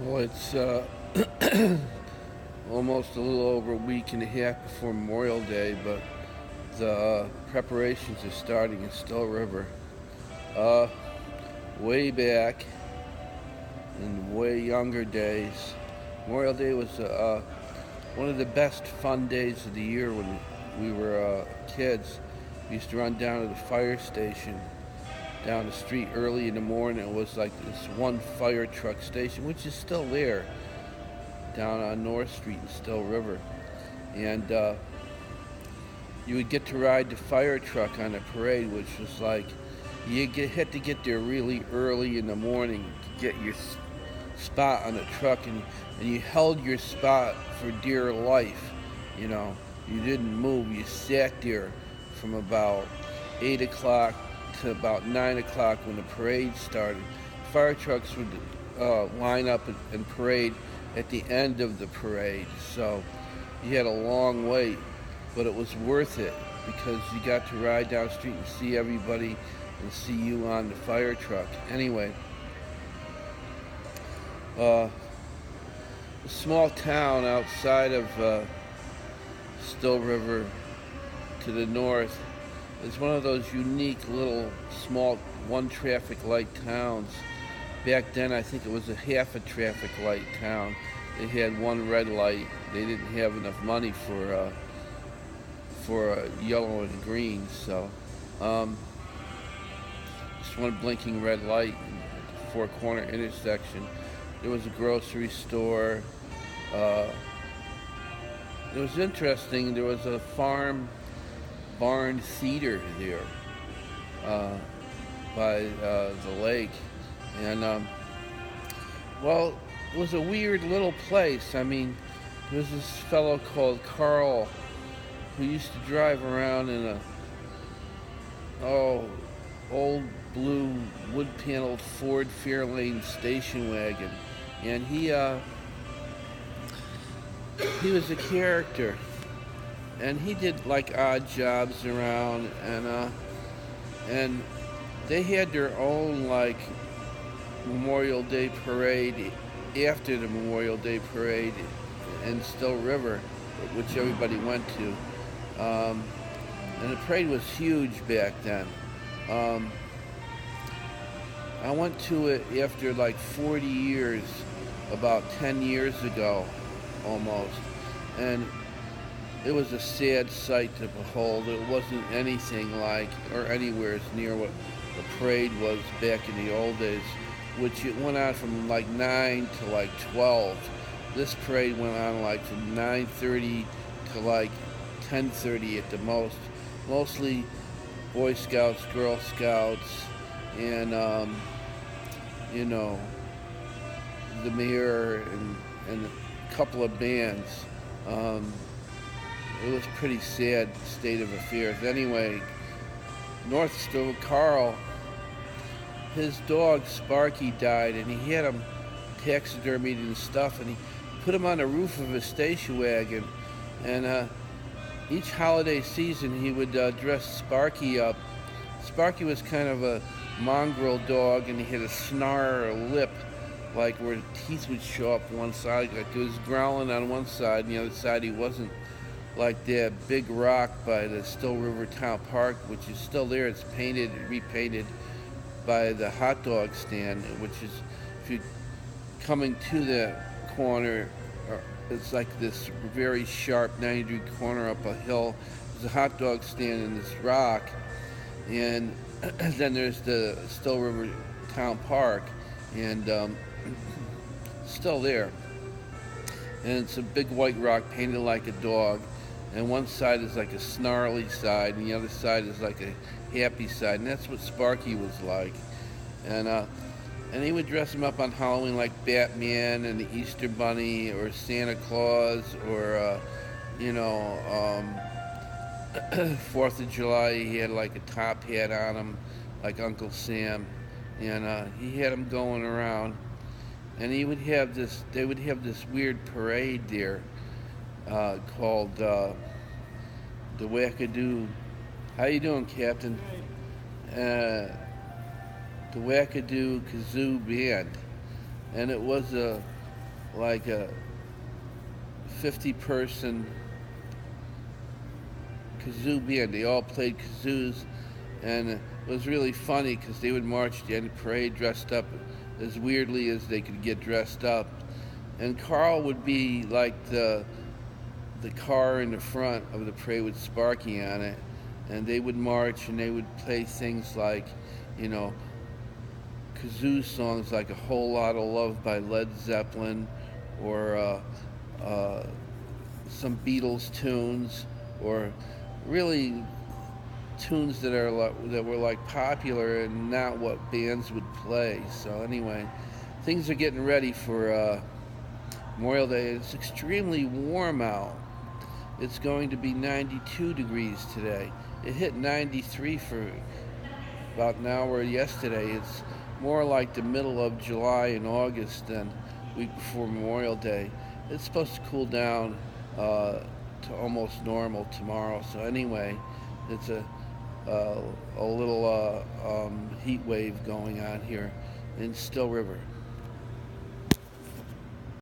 Well, it's almost a little over a week and a half before Memorial Day, but the preparations are starting in Still River. Uh, Way back in way younger days, Memorial Day was one of the best fun days of the year when we were kids. We used to run down to the fire station down the street early in the morning. It was like this one fire truck station, which is still there, down on North Street in Still River. And you would get to ride the fire truck on the parade, which was like had to get there really early in the morning to get your spot on the truck, and you held your spot for dear life. You know, you didn't move. You sat there from about 8 o'clock to about 9 o'clock when the parade started. Fire trucks would line up and parade at the end of the parade. So you had a long wait, but it was worth it because you got to ride down the street and see everybody and see you on the fire truck. Anyway, a small town outside of Still River to the north is one of those unique little small one traffic light towns. Back then, I think it was a half a traffic light town. They had one red light. They didn't have enough money for yellow and green, so just one blinking red light at the four-corner intersection. There was a grocery store. It was interesting. There was a farm barn theater there by the lake, and well, it was a weird little place. I mean, there was this fellow called Carl who used to drive around in a old blue wood-paneled Ford Fairlane station wagon, and he was a character, and he did like odd jobs around, and they had their own like Memorial Day parade after the Memorial Day parade in Still River, which everybody went to. And the parade was huge back then. I went to it after like 40 years, about 10 years ago almost. And it was a sad sight to behold. It wasn't anything like or anywhere as near what the parade was back in the old days, which it went on from like 9 to like 12. This parade went on like from 9:30 to like 10:30 at the most. Mostly Boy Scouts, Girl Scouts, and you know, the mayor and a couple of bands. It was a pretty sad state of affairs. Anyway, North Still Carl, his dog Sparky died, and he had him taxidermied and stuff, and he put him on the roof of his station wagon, and each holiday season he would dress Sparky up. Sparky was kind of a mongrel dog, and he had a snarl or a lip, like where the teeth would show up one side, like he was growling on one side, and the other side he wasn't. Like that big rock by the Still River Town Park, which is still there. It's painted, repainted by the hot dog stand, which is, if you're coming to the corner, it's like this very sharp 90-degree corner up a hill. There's a hot dog stand in this rock, and then there's the Still River Town Park, and still there. And it's a big white rock painted like a dog, and one side is like a snarly side, and the other side is like a happy side, and that's what Sparky was like. And he would dress him up on Halloween like Batman and the Easter Bunny or Santa Claus, or you know, 4th of July he had like a top hat on him like Uncle Sam, and he had him going around, and they would have this weird parade there called the Wackadoo. How you doing, Captain? The Wackadoo Kazoo Band, and it was like a 50-person kazoo band. They all played kazoos, and it was really funny because they would march the end of the parade dressed up as weirdly as they could get dressed up. And Carl would be like the car in the front of the parade with Sparky on it, and they would march and they would play things like, you know, kazoo songs like "A Whole Lot of Love" by Led Zeppelin, or some Beatles tunes, or really tunes that were like popular and not what bands would play. So anyway, things are getting ready for Memorial Day. It's extremely warm out. It's going to be 92 degrees today. It hit 93 for about an hour yesterday. It's more like the middle of July and August than week before Memorial Day. It's supposed to cool down to almost normal tomorrow. So anyway, it's a little heat wave going on here in Still River.